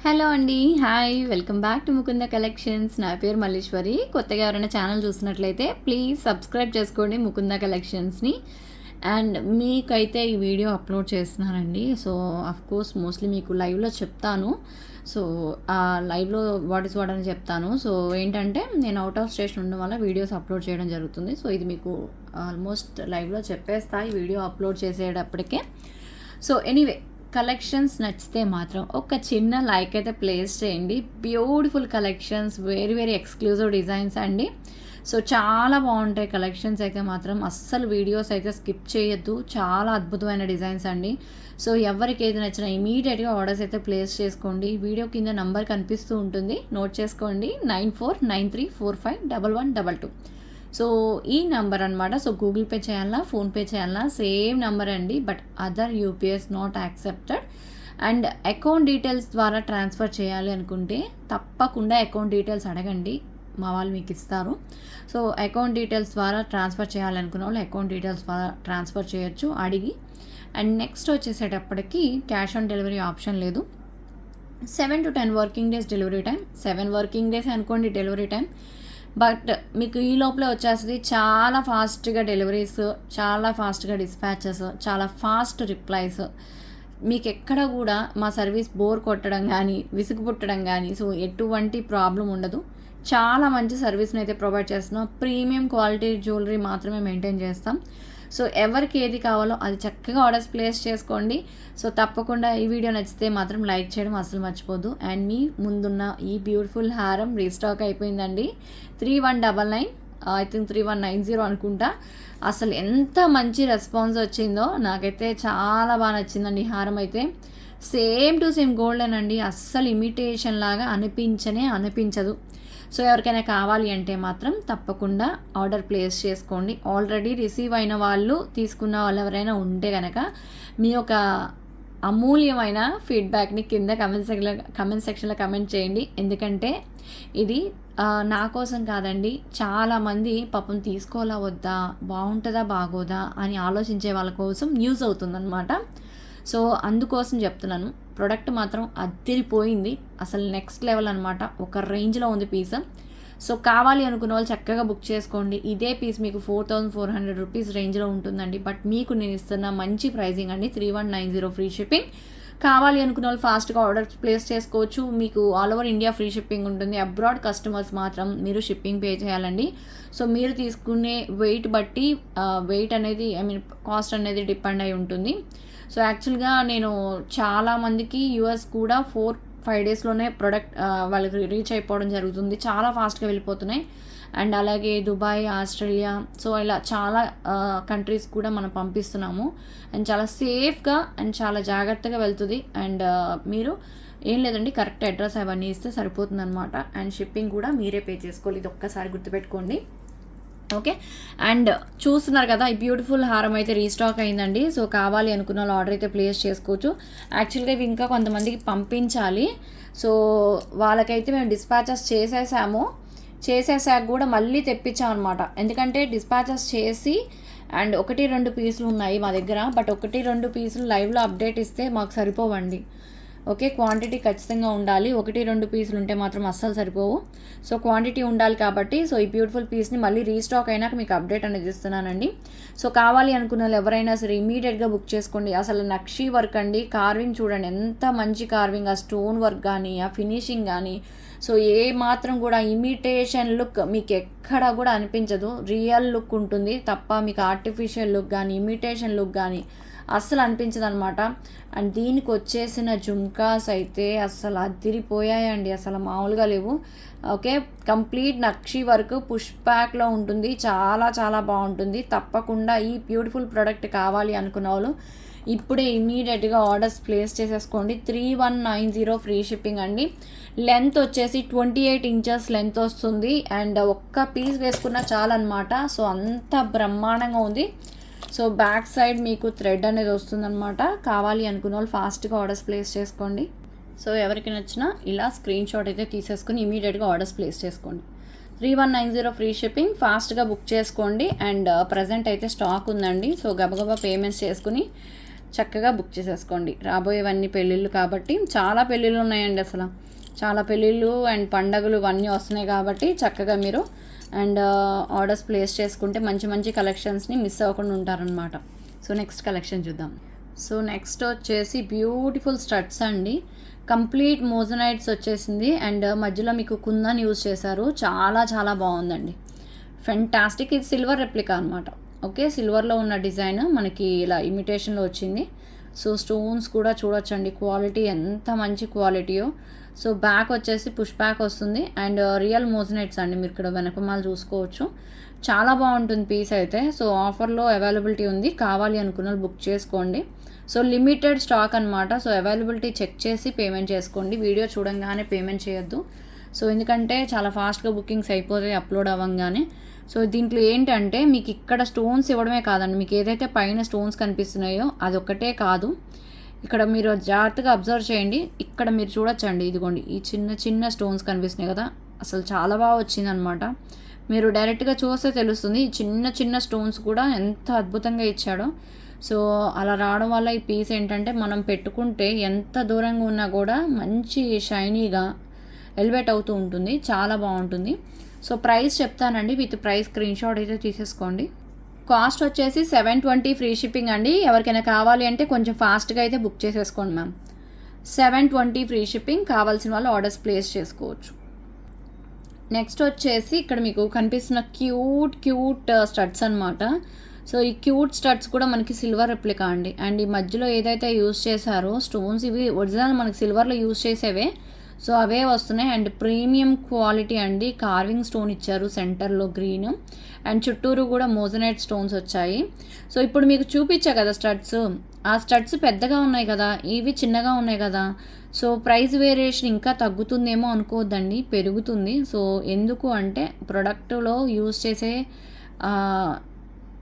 Hello అండి. Hi. Welcome back to Mukunda collections. నా పేరు మల్లీశ్వరి. కొత్తగా ఎవరైనా ఛానల్ చూసినట్లయితే ప్లీజ్ సబ్స్క్రైబ్ చేసుకోండి ముకుంద కలెక్షన్స్‌ని. అండ్ మీకైతే ఈ వీడియో అప్లోడ్ చేస్తున్నానండి. సో, ఆఫ్‌కోర్స్ మోస్ట్‌లీ మీకు లైవ్‌లో చెప్తాను. సో, లైవ్‌లో వాట్ ఈస్ వాట్ అని చెప్తాను. సో, ఏంటంటే నేను ఔట్ ఆఫ్ స్టేషన్ ఉండడం వల్ల వీడియోస్ అప్లోడ్ చేయడం జరుగుతుంది. సో, ఇది మీకు ఆల్మోస్ట్ లైవ్‌లో చెప్పేస్తా ఈ వీడియో అప్లోడ్ చేసేటప్పటికే. సో, ఎనీవే కలెక్షన్స్ నచ్చితే మాత్రం ఒక చిన్న లైక్ అయితే ప్లేస్ చేయండి. Beautiful collections, very very exclusive designs అండి. సో చాలా బాగుంటాయి కలెక్షన్స్ అయితే మాత్రం. అస్సలు వీడియోస్ అయితే స్కిప్ చేయొద్దు. చాలా అద్భుతమైన డిజైన్స్ అండి. సో ఎవరికి ఏది నచ్చినా ఇమీడియట్గా ఆర్డర్స్ అయితే ప్లేస్ చేసుకోండి. వీడియో కింద నంబర్ కనిపిస్తూ ఉంటుంది, నోట్ చేసుకోండి. 9493451122. సో ఈ నెంబర్ అనమాట. సో గూగుల్ పే చేయాలా, ఫోన్పే చేయాలా, సేమ్ నెంబర్ అండి. But other UPS not accepted. And account details ద్వారా ట్రాన్స్ఫర్ చేయాలి అనుకుంటే తప్పకుండా అకౌంట్ డీటెయిల్స్ అడగండి, మా వాళ్ళు మీకు ఇస్తారు. సో అకౌంట్ డీటెయిల్స్ ద్వారా ట్రాన్స్ఫర్ చేయాలనుకున్న వాళ్ళు అకౌంట్ డీటెయిల్స్ ద్వారా ట్రాన్స్ఫర్ చేయొచ్చు అడిగి. అండ్ నెక్స్ట్ వచ్చేసేటప్పటికి క్యాష్ ఆన్ డెలివరీ ఆప్షన్ లేదు. 7 to 10 working days delivery time. 7 working days అనుకోండి డెలివరీ టైం. బట్ మీకు ఈ లోపలే వచ్చేస్తుంది. చాలా ఫాస్ట్గా డెలివరీస్, చాలా ఫాస్ట్గా డిస్పాచెస్, చాలా ఫాస్ట్ రిప్లైస్. మీకు ఎక్కడ కూడా మా సర్వీస్ బోర్ కొట్టడం కానీ, విసుగు పుట్టడం కానీ, సో ఎటువంటి ప్రాబ్లం ఉండదు. చాలా మంచి సర్వీస్ని అయితే ప్రొవైడ్ చేస్తున్నాం. ప్రీమియం క్వాలిటీ జ్యువెలరీ మాత్రమే మెయింటైన్ చేస్తాం. సో ఎవరికి ఏది కావాలో అది చక్కగా ఆర్డర్స్ ప్లేస్ చేసుకోండి. సో తప్పకుండా ఈ వీడియో నచ్చితే మాత్రం లైక్ చేయడం అసలు మర్చిపోద్దు. అండ్ మీ ముందున్న ఈ బ్యూటిఫుల్ హారం రీస్టాక్ అయిపోయిందండి. 3199, ఐ థింక్ 3190 అనుకుంటా. అసలు ఎంత మంచి రెస్పాన్స్ వచ్చిందో నాకైతే చాలా బాగా నచ్చిందండి. ఈ హారం అయితే సేమ్ టు సేమ్ గోల్డెన్, అస్సలు ఇమిటేషన్ లాగా అనిపించదు. సో ఎవరికైనా కావాలి అంటే మాత్రం తప్పకుండా ఆర్డర్ ప్లేస్ చేసుకోండి. ఆల్రెడీ రిసీవ్ అయిన వాళ్ళు, తీసుకున్న వాళ్ళు ఎవరైనా ఉంటే కనుక మీ యొక్క అమూల్యమైన ఫీడ్బ్యాక్ని కింద కమెంట్ సెక్షన్లో కమెంట్ చేయండి. ఎందుకంటే ఇది నా కోసం కాదండి, చాలామంది పాపం తీసుకోవాలా వద్దా, బాగుంటుందా బాగోదా అని ఆలోచించే వాళ్ళ కోసం యూజ్ అవుతుందన్నమాట. సో అందుకోసం చెప్తున్నాను. ప్రోడక్ట్ మాత్రం అదిరిపోయింది, అసలు నెక్స్ట్ లెవెల్ అనమాట. ఒక రేంజ్లో ఉంది పీస్. సో కావాలి అనుకున్న వాళ్ళు చక్కగా బుక్ చేసుకోండి. ఇదే పీస్ మీకు 4400 రూపీస్ రేంజ్లో ఉంటుందండి. బట్ మీకు నేను ఇస్తున్న మంచి ప్రైజింగ్ అండి, 3190 ఫ్రీ షిప్పింగ్. కావాలి అనుకున్న వాళ్ళు ఫాస్ట్గా ఆర్డర్ ప్లేస్ చేసుకోవచ్చు. మీకు all over India free shipping ఉంటుంది. అబ్రాడ్ కస్టమర్స్ మాత్రం మీరు షిప్పింగ్ పే చేయాలండి. సో మీరు తీసుకునే వెయిట్ బట్టి వెయిట్ అనేది, కాస్ట్ అనేది డిపెండ్ అయి ఉంటుంది. సో యాక్చువల్గా నేను చాలామందికి యూఎస్ కూడా 4-5 డేస్లోనే ప్రోడక్ట్ వాళ్ళకి రీచ్ అయిపోవడం జరుగుతుంది. చాలా ఫాస్ట్గా వెళ్ళిపోతున్నాయి. అండ్ అలాగే దుబాయ్, ఆస్ట్రేలియా, సో ఇలా చాలా కంట్రీస్ కూడా మనం పంపిస్తున్నాము. అండ్ చాలా సేఫ్గా అండ్ చాలా జాగ్రత్తగా వెళ్తుంది. అండ్ మీరు ఏం లేదండి, కరెక్ట్ అడ్రస్ అవన్నీ ఇస్తే సరిపోతుంది అనమాట. అండ్ షిప్పింగ్ కూడా మీరే పే చేసుకోవాలి. ఇది ఒక్కసారి గుర్తుపెట్టుకోండి, ఓకే. అండ్ చూస్తున్నారు కదా, ఈ బ్యూటిఫుల్ హారం అయితే రీస్టాక్ అయిందండి. సో కావాలి అనుకున్న వాళ్ళు ఆర్డర్ అయితే ప్లేస్ చేసుకోవచ్చు. యాక్చువల్గా ఇవి ఇంకా కొంతమందికి పంపించాలి. సో వాళ్ళకైతే మేము డిస్పాచెస్ చేసేసాక కూడా మళ్ళీ తెప్పించాం అనమాట. ఎందుకంటే డిస్పాచెస్ చేసి అండ్ 1-2 పీసులు ఉన్నాయి మా దగ్గర. బట్ 1-2 పీసులు లైవ్లో అప్డేట్ ఇస్తే మాకు సరిపోవండి. ఓకే, క్వాంటిటీ ఖచ్చితంగా ఉండాలి. 1-2 పీసులు ఉంటే మాత్రం అస్సలు సరిపోవు. సో క్వాంటిటీ ఉండాలి కాబట్టి సో ఈ బ్యూటిఫుల్ పీస్ని మళ్ళీ రీస్టాక్ అయినాక మీకు అప్డేట్ అనేది ఇస్తున్నానండి. సో కావాలి అనుకున్న వాళ్ళు ఎవరైనా సరే ఇమీడియట్గా బుక్ చేసుకోండి. అసలు నక్షీ వర్క్ అండి, కార్వింగ్ చూడండి ఎంత మంచి కార్వింగ్, ఆ స్టోన్ వర్క్ కానీ, ఆ ఫినిషింగ్ కానీ, సో ఏ మాత్రం కూడా ఇమిటేషన్ లుక్ మీకు ఎక్కడ కూడా అనిపించదు. రియల్ లుక్ ఉంటుంది తప్ప మీకు ఆర్టిఫిషియల్ లుక్ కానీ, ఇమిటేషన్ లుక్ కానీ అస్సలు అనిపించదు అనమాట. అండ్ దీనికి వచ్చేసిన జుమ్కాస్ అయితే అస్సలు అదిరిపోయాయండి, అసలు మామూలుగా లేవు. ఓకే, కంప్లీట్ నక్షి వర్క్ పుష్ బ్యాక్లో ఉంటుంది. చాలా చాలా బాగుంటుంది. తప్పకుండా ఈ బ్యూటిఫుల్ ప్రోడక్ట్ కావాలి అనుకున్న వాళ్ళు ఇప్పుడే ఇమీడియట్గా ఆర్డర్స్ ప్లేస్ చేసేసుకోండి. 3190 ఫ్రీ షిప్పింగ్ అండి. లెంత్ వచ్చేసి 28 ఇంచెస్ లెంత్ వస్తుంది. అండ్ ఒక్క పీస్ వేసుకున్నా చాలన్నమాట. సో అంత బ్రహ్మాండంగా ఉంది. సో బ్యాక్ సైడ్ మీకు థ్రెడ్ అనేది వస్తుందన్నమాట. కావాలి అనుకున్న వాళ్ళు ఫాస్ట్గా ఆర్డర్స్ ప్లేస్ చేసుకోండి. సో ఎవరికి నచ్చినా ఇలా స్క్రీన్ షాట్ అయితే తీసేసుకుని ఇమీడియట్గా ఆర్డర్స్ ప్లేస్ చేసుకోండి. 3190 ఫ్రీ షిప్పింగ్, ఫాస్ట్గా బుక్ చేసుకోండి. అండ్ ప్రజెంట్ అయితే స్టాక్ ఉందండి. సో గబగబా పేమెంట్స్ చేసుకుని చక్కగా బుక్ చేసేసుకోండి. రాబోయేవన్నీ పెళ్ళిళ్ళు కాబట్టి చాలా పెళ్ళిళ్ళు ఉన్నాయండి అసలు. చాలా పెళ్ళిళ్ళు అండ్ పండగలు ఇవన్నీ వస్తున్నాయి కాబట్టి చక్కగా మీరు అండ్ ఆర్డర్స్ ప్లేస్ చేసుకుంటే మంచి మంచి కలెక్షన్స్ని మిస్ అవ్వకుండా ఉంటారనమాట. సో నెక్స్ట్ కలెక్షన్ చూద్దాం. సో నెక్స్ట్ వచ్చేసి బ్యూటిఫుల్ స్టడ్స్ అండి. కంప్లీట్ మోజనైట్స్ వచ్చేసింది అండ్ మధ్యలో మీకు కుందన్ యూజ్ చేశారు. చాలా చాలా బాగుందండి, ఫెంటాస్టిక్. ఇది సిల్వర్ రెప్లికా అనమాట. ఓకే, సిల్వర్లో ఉన్న డిజైన్ మనకి ఇలా ఇమిటేషన్లో వచ్చింది. సో స్టోన్స్ కూడా చూడొచ్చండి, క్వాలిటీ ఎంత మంచి క్వాలిటీయో. సో బ్యాక్ వచ్చేసి పుష్ బ్యాక్ వస్తుంది అండ్ రియల్ మోజనైట్స్ అండి. మీరు ఇక్కడ వెనకమాల చూసుకోవచ్చు, చాలా బాగుంటుంది పీస్ అయితే. సో ఆఫర్లో అవైలబిలిటీ ఉంది, కావాలి అనుకున్న బుక్ చేసుకోండి. సో లిమిటెడ్ స్టాక్ అనమాట. సో అవైలబిలిటీ చెక్ చేసి పేమెంట్ చేసుకోండి, వీడియో చూడంగానే పేమెంట్ చేయొద్దు. సో ఎందుకంటే చాలా ఫాస్ట్గా బుకింగ్స్ అయిపోతాయి అప్లోడ్ అవ్వగానే. సో దీంట్లో ఏంటంటే మీకు ఇక్కడ స్టోన్స్ ఇవ్వడమే కాదండి, మీకు ఏదైతే పైన స్టోన్స్ కనిపిస్తున్నాయో అదొక్కటే కాదు, ఇక్కడ మీరు జాగ్రత్తగా అబ్జర్వ్ చేయండి. ఇక్కడ మీరు చూడొచ్చండి, ఇదిగోండి ఈ చిన్న చిన్న స్టోన్స్ కనిపిస్తున్నాయి కదా, అసలు చాలా బాగా వచ్చిందనమాట. మీరు డైరెక్ట్గా చూస్తే తెలుస్తుంది ఈ చిన్న చిన్న స్టోన్స్ కూడా ఎంత అద్భుతంగా ఇచ్చాడో. సో అలా రావడం వల్ల ఈ పీస్ ఏంటంటే మనం పెట్టుకుంటే ఎంత దూరంగా ఉన్నా కూడా మంచి షైనీగా ఎలివేట్ అవుతూ ఉంటుంది, చాలా బాగుంటుంది. సో ప్రైస్ చెప్తానండి, విత్ ప్రైస్ స్క్రీన్ షాట్ అయితే తీసేసుకోండి. కాస్ట్ వచ్చేసి 720 ఫ్రీ షిప్పింగ్ అండి. ఎవరికైనా కావాలి అంటే కొంచెం ఫాస్ట్గా అయితే బుక్ చేసేసుకోండి మ్యామ్. 720 ఫ్రీ షిప్పింగ్, కావాల్సిన వాళ్ళు ఆర్డర్స్ ప్లేస్ చేసుకోవచ్చు. నెక్స్ట్ వచ్చేసి ఇక్కడ మీకు కనిపిస్తున్న క్యూట్ స్టడ్స్ అనమాట. సో ఈ క్యూట్ స్టడ్స్ కూడా మనకి సిల్వర్ రెప్లికా అండి. అండ్ ఈ మధ్యలో ఏదైతే యూజ్ చేశారో స్టోన్స్, ఇవి ఒరిజినల్ మనకి సిల్వర్లో యూజ్ చేసేవే. సో అవే వస్తున్నాయి అండ్ ప్రీమియం క్వాలిటీ అండి. కార్వింగ్ స్టోన్ ఇచ్చారు సెంటర్లో గ్రీన్ అండ్ చుట్టూరు కూడా మోజనైట్ స్టోన్స్ వచ్చాయి. సో ఇప్పుడు మీకు చూపించా కదా స్టడ్స్, ఆ స్టడ్స్ పెద్దగా ఉన్నాయి కదా, ఇవి చిన్నగా ఉన్నాయి కదా. సో ప్రైస్ వేరియేషన్ ఇంకా తగ్గుతుందేమో అనుకోవద్దండి, పెరుగుతుంది. సో ఎందుకు అంటే ప్రొడక్ట్లో యూజ్ చేసే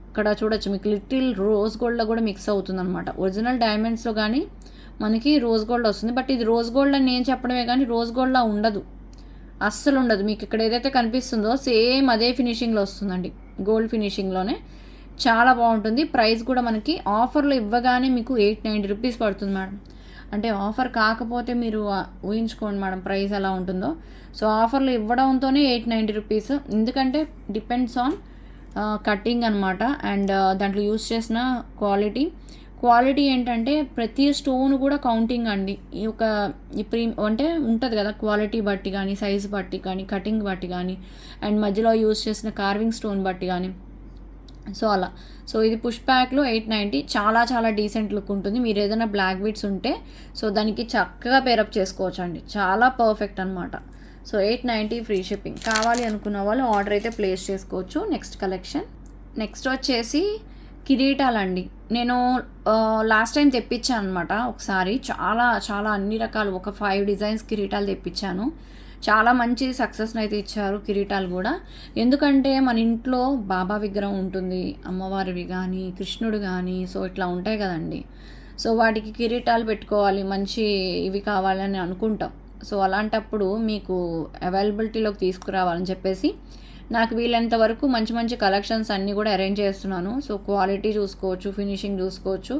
ఇక్కడ చూడొచ్చు మీకు లిటిల్ రోజ్ గోల్డ్లో కూడా మిక్స్ అవుతుంది అనమాట. ఒరిజినల్ డైమండ్స్లో కానీ మనకి రోజ్ గోల్డ్ వస్తుంది, బట్ ఇది రోజ్ గోల్డ్ అని నేను చెప్పడమే కానీ రోజ్ గోల్డ్లా ఉండదు, అస్సలు ఉండదు. మీకు ఇక్కడ ఏదైతే కనిపిస్తుందో సేమ్ అదే ఫినిషింగ్లో వస్తుందండి, గోల్డ్ ఫినిషింగ్లోనే. చాలా బాగుంటుంది. ప్రైస్ కూడా మనకి ఆఫర్లో ఇవ్వగానే మీకు 890 రూపీస్ పడుతుంది మేడం. అంటే ఆఫర్ కాకపోతే మీరు ఊహించుకోండి మేడం ప్రైస్ ఎలా ఉంటుందో. సో ఆఫర్లో ఇవ్వడంతోనే 890 రూపీస్, ఎందుకంటే డిపెండ్స్ ఆన్ కటింగ్ అనమాట అండ్ దాంట్లో యూస్ చేసిన క్వాలిటీ ఏంటంటే ప్రతి స్టోన్ కూడా కౌంటింగ్ అండి. ఈ ఒక అంటే ఉంటుంది కదా, క్వాలిటీ బట్టి కానీ, సైజ్ బట్టి కానీ, కటింగ్ బట్టి కానీ, అండ్ మధ్యలో యూస్ చేసిన కార్వింగ్ స్టోన్ బట్టి కానీ. సో అలా. సో ఇది పుష్ బ్యాక్లో 890, చాలా చాలా డీసెంట్ లుక్ ఉంటుంది. మీరు ఏదైనా బ్లాక్ బీట్స్ ఉంటే సో దానికి చక్కగా పేరప్ చేసుకోవచ్చు అండి, చాలా పర్ఫెక్ట్ అనమాట. సో 890 ఫ్రీ షిప్పింగ్, కావాలి అనుకున్న వాళ్ళు ఆర్డర్ అయితే ప్లేస్ చేసుకోవచ్చు. Next collection. నెక్స్ట్ వచ్చేసి కిరీటాలండి. నేను లాస్ట్ టైం తెప్పించాను అనమాట ఒకసారి, చాలా చాలా అన్ని రకాలు ఒక 5 డిజైన్స్ కిరీటాలు తెప్పించాను. చాలా మంచి సక్సెస్ని అయితే ఇచ్చారు కిరీటాలు కూడా. ఎందుకంటే మన ఇంట్లో బాబా విగ్రహం ఉంటుంది, అమ్మవారివి కానీ, కృష్ణుడు కానీ, సో ఇట్లా ఉంటాయి కదండి. సో వాటికి కిరీటాలు పెట్టుకోవాలి, మంచి ఇవి కావాలని అనుకుంటాం. సో అలాంటప్పుడు మీకు అవైలబిలిటీలోకి తీసుకురావాలని చెప్పేసి నాకు వీలైనంత వరకు మంచి మంచి కలెక్షన్స్ అన్నీ కూడా అరేంజ్ చేస్తున్నాను. సో క్వాలిటీ చూసుకోవచ్చు, ఫినిషింగ్ చూసుకోవచ్చు,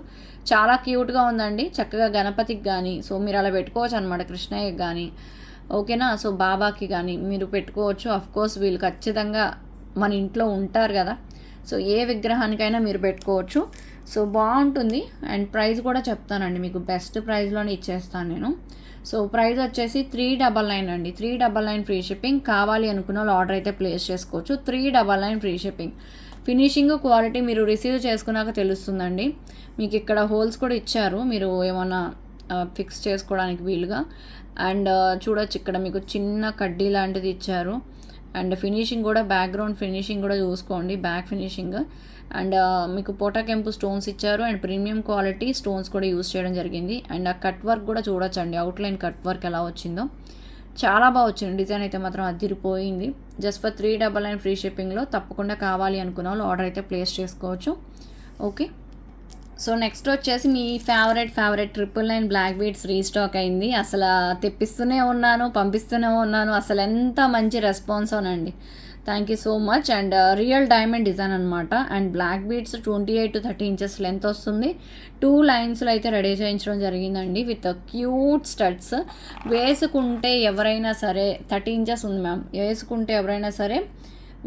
చాలా క్యూట్గా ఉందండి. చక్కగా గణపతికి కానీ సో మీరు అలా పెట్టుకోవచ్చు అనమాట, కృష్ణయ్యకి కానీ, ఓకేనా. సో బాబాకి కానీ మీరు పెట్టుకోవచ్చు. అఫ్కోర్స్ వీళ్ళు ఖచ్చితంగా మన ఇంట్లో ఉంటారు కదా, సో ఏ విగ్రహానికైనా మీరు పెట్టుకోవచ్చు. సో బాగుంటుంది. అండ్ ప్రైస్ కూడా చెప్తానండి, మీకు బెస్ట్ ప్రైస్లోనే ఇచ్చేస్తాను నేను. సో ప్రైస్ వచ్చేసి 399 అండి. 399 ఫ్రీ షిప్పింగ్, కావాలి అనుకున్న వాళ్ళు ఆర్డర్ అయితే ప్లేస్ చేసుకోవచ్చు. 399 ఫ్రీ షిప్పింగ్. ఫినిషింగ్ క్వాలిటీ మీరు రిసీవ్ చేసుకున్నాక తెలుస్తుందండి. మీకు ఇక్కడ హోల్స్ కూడా ఇచ్చారు, మీరు ఏమన్నా ఫిక్స్ చేసుకోవడానికి వీలుగా. అండ్ చూడొచ్చు ఇక్కడ మీకు చిన్న కడ్డీ లాంటిది ఇచ్చారు. అండ్ ఫినిషింగ్ కూడా, బ్యాక్గ్రౌండ్ ఫినిషింగ్ కూడా చూసుకోండి, బ్యాక్ ఫినిషింగ్. అండ్ మీకు పోటాకెంపు స్టోన్స్ ఇచ్చారు అండ్ ప్రీమియం క్వాలిటీ స్టోన్స్ కూడా యూస్ చేయడం జరిగింది. అండ్ ఆ కట్ వర్క్ కూడా చూడొచ్చండి, అవుట్లైన్ కట్ వర్క్ ఎలా వచ్చిందో చాలా బాగా వచ్చింది. డిజైన్ అయితే మాత్రం అదిరిపోయింది. జస్ట్ ఫర్ 399 ఫ్రీ షిప్పింగ్లో. తప్పకుండా కావాలి అనుకున్న వాళ్ళు ఆర్డర్ అయితే ప్లేస్ చేసుకోవచ్చు. ఓకే. సో నెక్స్ట్ వచ్చేసి మీ ఫేవరెట్ 999 బ్లాక్ బీడ్స్ రీస్టాక్ అయింది. అసలు తెప్పిస్తూనే ఉన్నాను, పంపిస్తూనే ఉన్నాను. అసలు ఎంత మంచి రెస్పాన్సోనండి. Thank you so much. And real diamond design అనమాట. And black beads 28 to 30 inches length వస్తుంది. 2 లైన్స్లో అయితే రెడీ చేయించడం జరిగిందండి విత్ క్యూట్ స్టడ్స్. వేసుకుంటే ఎవరైనా సరే 30 ఇంచెస్ ఉంది మ్యామ్, వేసుకుంటే ఎవరైనా సరే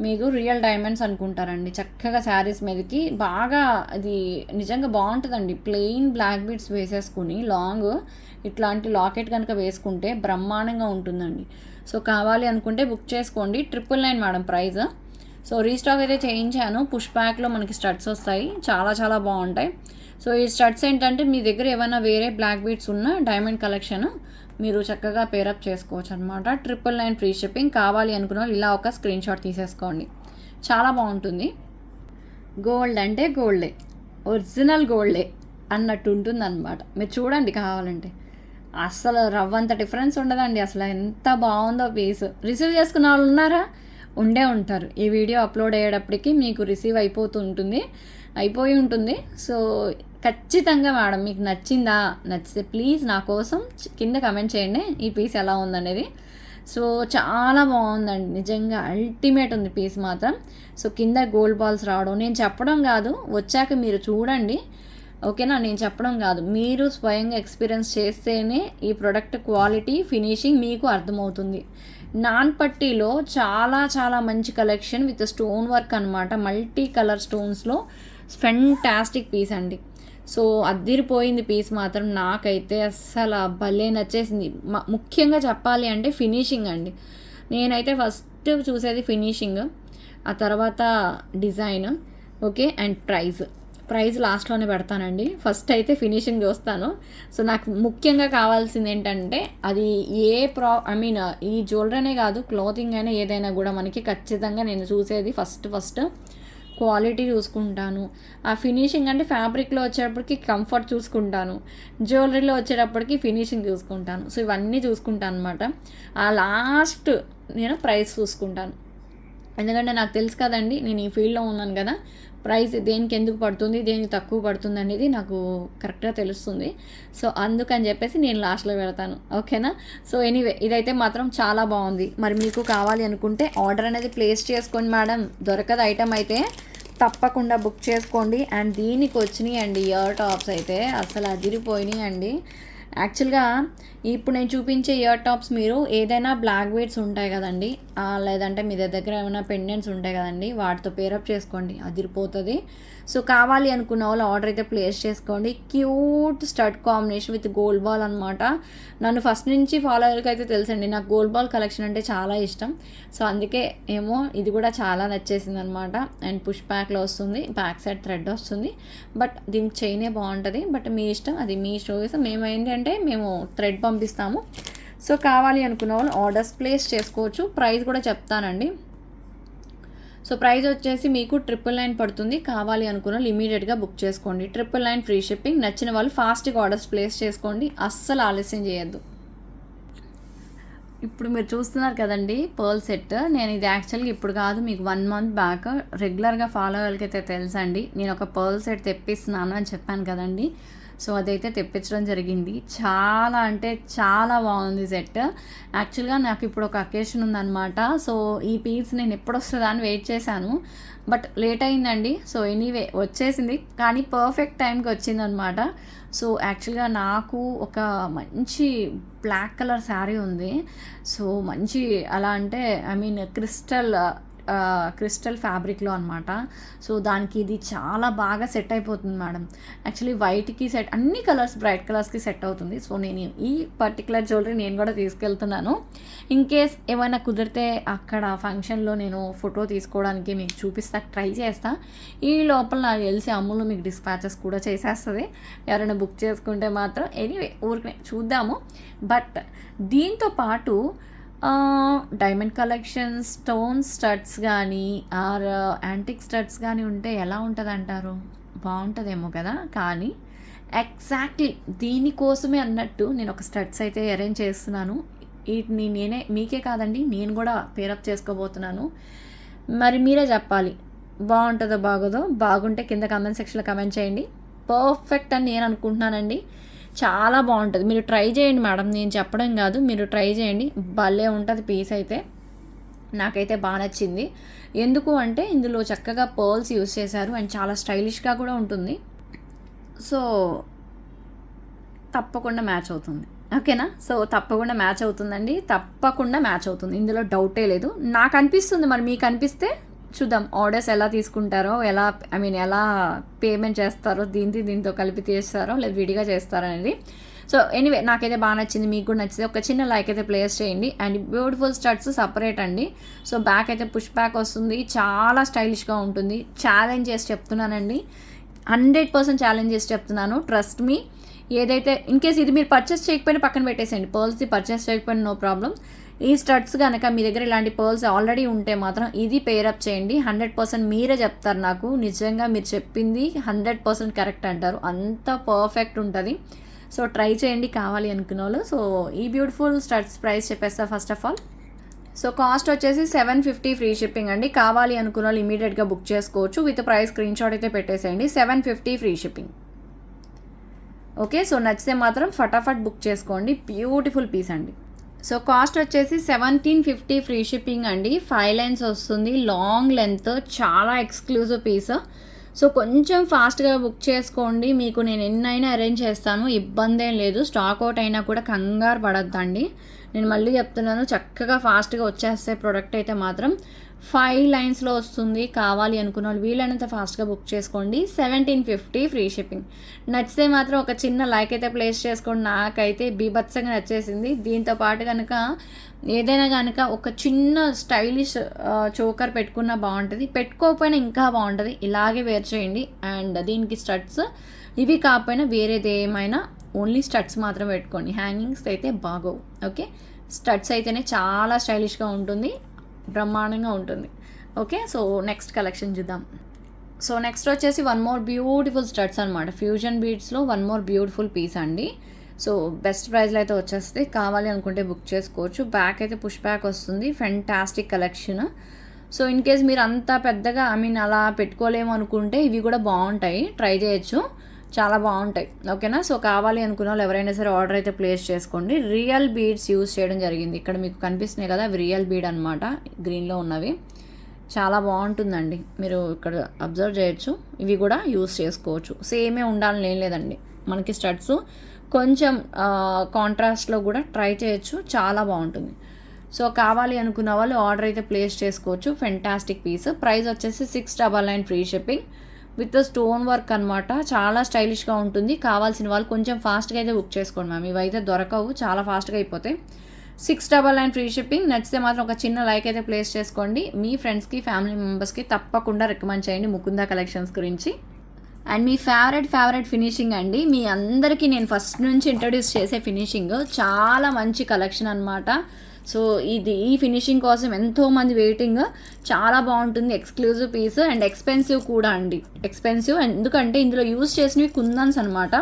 మీకు రియల్ డైమండ్స్ అనుకుంటారండి. చక్కగా శారీస్ మీదకి బాగా అది నిజంగా బాగుంటుందండి. ప్లెయిన్ బ్లాక్ బీడ్స్ వేసేసుకుని లాంగ్ ఇట్లాంటి లాకెట్ కనుక వేసుకుంటే బ్రహ్మాండంగా ఉంటుందండి. సో కావాలి అనుకుంటే బుక్ చేసుకోండి. 999 మేడం ప్రైస్. సో రీస్టాక్ అయితే చేయించాను. పుష్ బ్యాక్లో మనకి స్టడ్స్ వస్తాయి, చాలా చాలా బాగుంటాయి. సో ఈ స్టడ్స్ ఏంటంటే మీ దగ్గర ఏమైనా వేరే బ్లాక్ బీడ్స్ ఉన్న డైమండ్ కలెక్షన్ మీరు చక్కగా పేరప్ చేసుకోవచ్చు అనమాట. 999 ఫ్రీ షిప్పింగ్. కావాలి అనుకున్న వాళ్ళు ఇలా ఒక స్క్రీన్ షాట్ తీసేసుకోండి, చాలా బాగుంటుంది. గోల్డ్ అంటే గోల్డే, ఒరిజినల్ గోల్డే అన్నట్టు ఉంటుంది అనమాట. మీరు చూడండి కావాలంటే, అసలు రవ్వంత డిఫరెన్స్ ఉండదండి. అసలు ఎంత బాగుందో పీస్. రిసీవ్ చేసుకున్న వాళ్ళు ఉన్నారా? ఉండే ఉంటారు. ఈ వీడియో అప్లోడ్ అయ్యేటప్పటికి మీకు రిసీవ్ అయిపోయి ఉంటుంది. సో ఖచ్చితంగా మేడం మీకు నచ్చిందా? నచ్చితే ప్లీజ్ నా కోసం కింద కమెంట్ చేయండి ఈ పీస్ ఎలా ఉందనేది. సో చాలా బాగుందండి, నిజంగా అల్టిమేట్ ఉంది పీస్ మాత్రం. సో కింద గోల్డ్ బాల్స్ రావడం నేను చెప్పడం కాదు, వచ్చాక మీరు చూడండి, ఓకేనా? నేను చెప్పడం కాదు, మీరు స్వయంగా ఎక్స్పీరియన్స్ చేస్తేనే ఈ ప్రోడక్ట్ క్వాలిటీ ఫినిషింగ్ మీకు అర్థమవుతుంది. నాన్ పట్టీలో చాలా చాలా మంచి కలెక్షన్ విత్ స్టోన్ వర్క్ అనమాట. మల్టీ కలర్ స్టోన్స్లో ఫెంటాస్టిక్ పీస్ అండి. సో అద్దిరిపోయింది పీస్ మాత్రం. నాకైతే అస్సలు భలే నచ్చేసింది. ముఖ్యంగా చెప్పాలి అంటే ఫినిషింగ్ అండి. నేనైతే ఫస్ట్ చూసేది ఫినిషింగ్, ఆ తర్వాత డిజైన్, ఓకే, అండ్ ప్రైస్ లాస్ట్లోనే పెడతానండి. ఫస్ట్ అయితే ఫినిషింగ్ చూస్తాను. సో నాకు ముఖ్యంగా కావాల్సింది ఏంటంటే అది ఈ జ్యువెలరీనే కాదు, క్లోతింగ్ అయినా ఏదైనా కూడా మనకి ఖచ్చితంగా నేను చూసేది ఫస్ట్ క్వాలిటీ చూసుకుంటాను. ఆ ఫినిషింగ్ అంటే ఫ్యాబ్రిక్లో వచ్చేటప్పటికి కంఫర్ట్ చూసుకుంటాను, జ్యువెలరీలో వచ్చేటప్పటికి ఫినిషింగ్ చూసుకుంటాను. సో ఇవన్నీ చూసుకుంటాను అనమాట. ఆ లాస్ట్ నేను ప్రైస్ చూసుకుంటాను. ఎందుకంటే నాకు తెలుసు కదండి, నేను ఈ ఫీల్డ్లో ఉన్నాను కదా, ప్రైస్ దేనికి ఎందుకు పడుతుంది, దేనికి తక్కువ పడుతుంది అనేది నాకు కరెక్ట్గా తెలుస్తుంది. సో అందుకని చెప్పేసి నేను లాస్ట్లో పెడతాను, ఓకేనా? సో ఎనీవే ఇదైతే మాత్రం చాలా బాగుంది. మరి మీకు కావాలి అనుకుంటే ఆర్డర్ అనేది ప్లేస్ చేసుకోండి మేడం. దొరకదు ఐటమ్ అయితే తప్పకుండా బుక్ చేసుకోండి. అండ్ దీనికి వచ్చినాయి అండి ఇయర్ టాప్స్ అయితే అసలు అదిరిపోయినాయి అండి. యాక్చువల్గా ఇప్పుడు నేను చూపించే ఇయర్ టాప్స్ మీరు ఏదైనా బ్లాక్ బీడ్స్ ఉంటాయి కదండి, లేదంటే మీ దగ్గర ఏమైనా పెండెంట్స్ ఉంటాయి కదండి, వాటితో పేరప్ చేసుకోండి, అదిరిపోతుంది. సో కావాలి అనుకున్న వాళ్ళు ఆర్డర్ అయితే ప్లేస్ చేసుకోండి. Cute stud combination with gold ball అనమాట. నన్ను ఫస్ట్ నుంచి ఫాలో అయ్యేకైతే తెలుసండి, నాకు గోల్డ్ బాల్ కలెక్షన్ అంటే చాలా ఇష్టం. సో అందుకే ఏమో ఇది కూడా చాలా నచ్చేసింది అనమాట. అండ్ పుష్ బ్యాక్లో వస్తుంది, బ్యాక్ సైడ్ థ్రెడ్ వస్తుంది. బట్ దీనికి చైనే బాగుంటుంది. బట్ మీ ఇష్టం, అది మీ చాయిస్. మేము ఏంటంటే మేము థ్రెడ్ పంపిస్తాము. సో కావాలి అనుకున్న వాళ్ళు ఆర్డర్స్ ప్లేస్ చేసుకోవచ్చు. ప్రైస్ కూడా చెప్తానండి. సో ప్రైస్ వచ్చేసి మీకు 999 పడుతుంది. కావాలి అనుకున్న వాళ్ళు ఇమీడియట్గా బుక్ చేసుకోండి. 999 ఫ్రీ షిప్పింగ్. నచ్చిన వాళ్ళు ఫాస్ట్గా ఆర్డర్స్ ప్లేస్ చేసుకోండి, అస్సలు ఆలస్యం చేయొద్దు. ఇప్పుడు మీరు చూస్తున్నారు కదండి పర్ల్ సెట్. నేను ఇది యాక్చువల్గా ఇప్పుడు కాదు, మీకు 1 month బ్యాక్ రెగ్యులర్గా ఫాలో అయ్యేకైతే తెలుసండి, నేను ఒక పర్ల్ సెట్ తెప్పిస్తున్నాను అని చెప్పాను కదండి. సో అదైతే తెప్పించడం జరిగింది. చాలా అంటే చాలా బాగుంది సెట్. యాక్చువల్గా నాకు ఇప్పుడు ఒక అకేషన్ ఉందన్నమాట. సో ఈ పీస్ నేను ఎప్పుడు వస్తుందా అని వెయిట్ చేశాను, బట్ లేట్ అయిందండి. సో ఎనీవే వచ్చేసింది, కానీ పర్ఫెక్ట్ టైంకి వచ్చిందనమాట. సో యాక్చువల్గా నాకు ఒక మంచి బ్లాక్ కలర్ శారీ ఉంది. సో మంచి అలా అంటే క్రిస్టల్ ఫ్యాబ్రిక్లో అనమాట. సో దానికి ఇది చాలా బాగా సెట్ అయిపోతుంది మేడం. యాక్చువల్లీ వైట్కి సెట్, అన్ని కలర్స్ బ్రైట్ కలర్స్కి సెట్ అవుతుంది. సో నేను ఈ పర్టికులర్ జ్యువెలరీ నేను కూడా తీసుకెళ్తున్నాను. ఇన్ కేస్ ఏమైనా కుదిరితే అక్కడ ఫంక్షన్లో నేను ఫోటో తీసుకోవడానికి మీకు చూపిస్తా, ట్రై చేస్తా. ఈ లోపల నాకు తెలిసి అమ్ములు మీకు డిస్పాచెస్ కూడా చేసేస్తుంది. ఎవరైనా బుక్ చేసుకుంటే మాత్రం ఎనీవే ఊరికనే చూద్దాము. బట్ దీంతో పాటు డైమండ్ కలెక్షన్, స్టోన్ స్టడ్స్ కానీ ఆర్ యాంటిక్ స్టడ్స్ కానీ ఉంటే ఎలా ఉంటుంది అంటారు? బాగుంటుందేమో కదా. కానీ ఎగ్జాక్ట్లీ దీనికోసమే అన్నట్టు నేను ఒక స్టడ్స్ అయితే అరేంజ్ చేస్తున్నాను. వీటిని మీకే కాదండి, నేను కూడా పేరప్ చేసుకోబోతున్నాను. మరి మీరే చెప్పాలి బాగుంటుందో బాగోదో. బాగుంటే కింద కామెంట్ సెక్షన్లో కమెంట్ చేయండి. పర్ఫెక్ట్ అని నేను అనుకుంటున్నానండి. చాలా బాగుంటుంది, మీరు ట్రై చేయండి మేడం, నేను చెప్పడం కాదు, మీరు ట్రై చేయండి, భలే ఉంటుంది పీస్ అయితే. నాకైతే బాగా నచ్చింది. ఎందుకు అంటే ఇందులో చక్కగా పర్ల్స్ యూస్ చేశారు అండ్ చాలా స్టైలిష్గా కూడా ఉంటుంది. సో తప్పకుండా మ్యాచ్ అవుతుంది, ఓకేనా? సో తప్పకుండా మ్యాచ్ అవుతుందండి, తప్పకుండా మ్యాచ్ అవుతుంది, ఇందులో డౌటే లేదు. నాకు అనిపిస్తుంది, మరి మీకు అనిపిస్తే చూద్దాం. ఆర్డర్స్ ఎలా తీసుకుంటారో, ఎలా ఎలా పేమెంట్ చేస్తారో, దీంతో కలిపి చేస్తారో లేదా విడిగా చేస్తారో అనేది. సో ఎనీవే నాకైతే బాగా నచ్చింది, మీకు కూడా నచ్చితే ఒక చిన్న లైక్ అయితే ప్లేస్ చేయండి. అండ్ బ్యూటిఫుల్ స్టడ్స్ సపరేట్ అండి. సో బ్యాక్ అయితే పుష్ బ్యాక్ వస్తుంది, చాలా స్టైలిష్గా ఉంటుంది. ఛాలెంజ్ చేసి చెప్తున్నానండి, 100% ఛాలెంజ్ చేసి చెప్తున్నాను, ట్రస్ట్ మీ. ఏదైతే ఇన్ కేస్ ఇది మీరు పర్చేస్ చేయకపోయినా పక్కన పెట్టేసేయండి, పర్ల్స్ది పర్చేస్ చేయకపోయినా నో ప్రాబ్లం. ఈ స్టడ్స్ కనుక మీ దగ్గర ఇలాంటి పర్ల్స్ ఆల్రెడీ ఉంటే మాత్రం ఇది పేరప్ చేయండి. 100% మీరే చెప్తారు నాకు, నిజంగా మీరు చెప్పింది 100% కరెక్ట్ అంటారు, అంత పర్ఫెక్ట్ ఉంటుంది. సో ట్రై చేయండి కావాలి అనుకున్న వాళ్ళు. సో ఈ బ్యూటిఫుల్ స్టడ్స్ ప్రైస్ చెప్పేస్తా first of all. So cost వచ్చేసి 750 ఫ్రీ షిప్పింగ్ అండి. కావాలి అనుకున్న వాళ్ళు ఇమీడియట్గా బుక్ చేసుకోవచ్చు, విత్ ప్రైస్ స్క్రీన్ షాట్ అయితే పెట్టేసేయండి. 750 ఫ్రీ షిప్పింగ్. ఓకే, సో నచ్చితే మాత్రం ఫటాఫట్ బుక్ చేసుకోండి, బ్యూటిఫుల్ పీస్ అండి. సో కాస్ట్ వచ్చేసి 1750 ఫ్రీ షిప్పింగ్ అండి. 5 లైన్స్ వస్తుంది, లాంగ్ లెంత్, చాలా ఎక్స్క్లూజివ్ పీస్. సో కొంచెం ఫాస్ట్గా బుక్ చేసుకోండి, మీకు నేను ఎన్నైనా అరేంజ్ చేస్తాను, ఇబ్బంది ఏం లేదు. స్టాక్ అవుట్ అయినా కూడా కంగారు పడద్దండి, నేను మళ్ళీ చెప్తున్నాను, చక్కగా ఫాస్ట్గా వచ్చేస్తే ప్రోడక్ట్ అయితే మాత్రం 5 లైన్స్లో వస్తుంది. కావాలి అనుకున్న వాళ్ళు వీలైనంత ఫాస్ట్గా బుక్ చేసుకోండి. 1750 ఫ్రీ షిప్పింగ్. నచ్చితే మాత్రం ఒక చిన్న లైక్ అయితే ప్లేస్ చేసుకోండి, నాకైతే బీభత్సంగా నచ్చేసింది. దీంతో పాటు కనుక ఏదైనా కనుక ఒక చిన్న స్టైలిష్ చోకర్ పెట్టుకున్నా బాగుంటుంది, పెట్టుకోకపోయినా ఇంకా బాగుంటుంది, ఇలాగే వేర్ చేయండి. అండ్ దీనికి స్టడ్స్ ఇవి కాకపోయినా వేరేది ఏమైనా ఓన్లీ స్టడ్స్ మాత్రం పెట్టుకోండి, హ్యాంగింగ్స్ అయితే బాగోవు. ఓకే, స్టడ్స్ అయితేనే చాలా స్టైలిష్గా ఉంటుంది, బ్రహ్మాండంగా ఉంటుంది. ఓకే, సో నెక్స్ట్ కలెక్షన్ చూద్దాం. సో నెక్స్ట్ వచ్చేసి వన్ మోర్ బ్యూటిఫుల్ స్టడ్స్ అనమాట, ఫ్యూజన్ బీడ్స్లో వన్ మోర్ బ్యూటిఫుల్ పీస్ అండి. సో బెస్ట్ ప్రైస్లో అయితే వచ్చేస్తే, కావాలి అనుకుంటే బుక్ చేసుకోవచ్చు. బ్యాక్ అయితే పుష్ బ్యాక్ వస్తుంది, fantastic collection. So in case మీరు అంత పెద్దగా అలా పెట్టుకోలేము అనుకుంటే ఇవి కూడా బాగుంటాయి, ట్రై చేయొచ్చు, చాలా బాగుంటాయి. ఓకేనా, సో కావాలి అనుకున్న వాళ్ళు ఎవరైనా సరే ఆర్డర్ అయితే ప్లేస్ చేసుకోండి. రియల్ బీడ్స్ యూజ్ చేయడం జరిగింది, ఇక్కడ మీకు కనిపిస్తున్నాయి కదా, అవి రియల్ బీడ్ అనమాట, గ్రీన్లో ఉన్నవి, చాలా బాగుంటుందండి, మీరు ఇక్కడ అబ్జర్వ్ చేయొచ్చు. ఇవి కూడా యూజ్ చేసుకోవచ్చు, సేమే ఉండాలని ఏం లేదండి మనకి. స్టడ్స్ కొంచెం కాంట్రాస్ట్లో కూడా ట్రై చేయొచ్చు, చాలా బాగుంటుంది. సో కావాలి అనుకున్న వాళ్ళు ఆర్డర్ అయితే ప్లేస్ చేసుకోవచ్చు. Fantastic piece. ప్రైస్ వచ్చేసి 699 free shipping with stone work అనమాట, చాలా స్టైలిష్గా ఉంటుంది. కావాల్సిన వాళ్ళు కొంచెం ఫాస్ట్గా అయితే బుక్ చేసుకోండి మ్యామ్, ఇవైతే దొరకవు, చాలా ఫాస్ట్గా అయిపోతాయి. 699 ఫ్రీ షిప్పింగ్. నచ్చితే మాత్రం ఒక చిన్న లైక్ అయితే ప్లేస్ చేసుకోండి, మీ ఫ్రెండ్స్కి ఫ్యామిలీ మెంబర్స్కి తప్పకుండా రికమెండ్ చేయండి ముకుందా కలెక్షన్స్ గురించి. అండ్ మీ ఫేవరెట్ ఫినిషింగ్ అండి, మీ అందరికీ నేను ఫస్ట్ నుంచి ఇంట్రడ్యూస్ చేసే ఫినిషింగ్, చాలా మంచి కలెక్షన్ అనమాట. సో ఈ ఫినిషింగ్ కోసం ఎంతోమంది వెయిటింగ్, చాలా బాగుంటుంది, ఎక్స్క్లూజివ్ పీస్ అండ్ ఎక్స్పెన్సివ్ కూడా అండి. ఎక్స్పెన్సివ్ ఎందుకంటే ఇందులో యూజ్ చేసినవి కుందన్స్ అనమాట.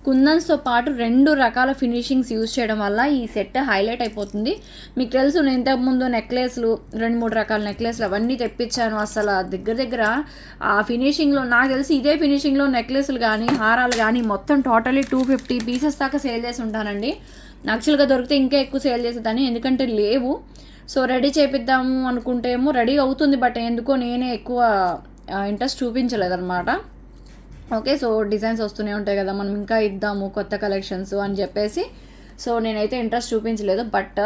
కుందన్స్తో పాటు 2 రకాల ఫినిషింగ్స్ యూజ్ చేయడం వల్ల ఈ సెట్ హైలైట్ అయిపోతుంది. మీకు తెలుసు, నేను ఇంతకుముందు నెక్లెస్లు 2-3 రకాల నెక్లెస్లు అవన్నీ తెప్పించాను. అసలు దగ్గర ఆ ఫినిషింగ్లో నాకు తెలిసి ఇదే ఫినిషింగ్లో నెక్లెస్లు కానీ హారాలు కానీ మొత్తం టోటలీ 250 పీసెస్ దాకా సేల్ చేసి ఉంటానండి. యాక్చువల్గా దొరికితే ఇంకా ఎక్కువ సేల్ చేసేదాన్ని, ఎందుకంటే లేవు. సో రెడీ చేపిద్దాము అనుకుంటే ఏమో రెడీ అవుతుంది, బట్ ఎందుకో నేనే ఎక్కువ ఇంట్రెస్ట్ చూపించలేదన్నమాట. ఓకే, సో డిజైన్స్ వస్తూనే ఉంటాయి కదా, మనం ఇంకా ఇద్దాము కొత్త కలెక్షన్స్ అని చెప్పేసి సో నేనైతే ఇంట్రెస్ట్ చూపించలేదు. బట్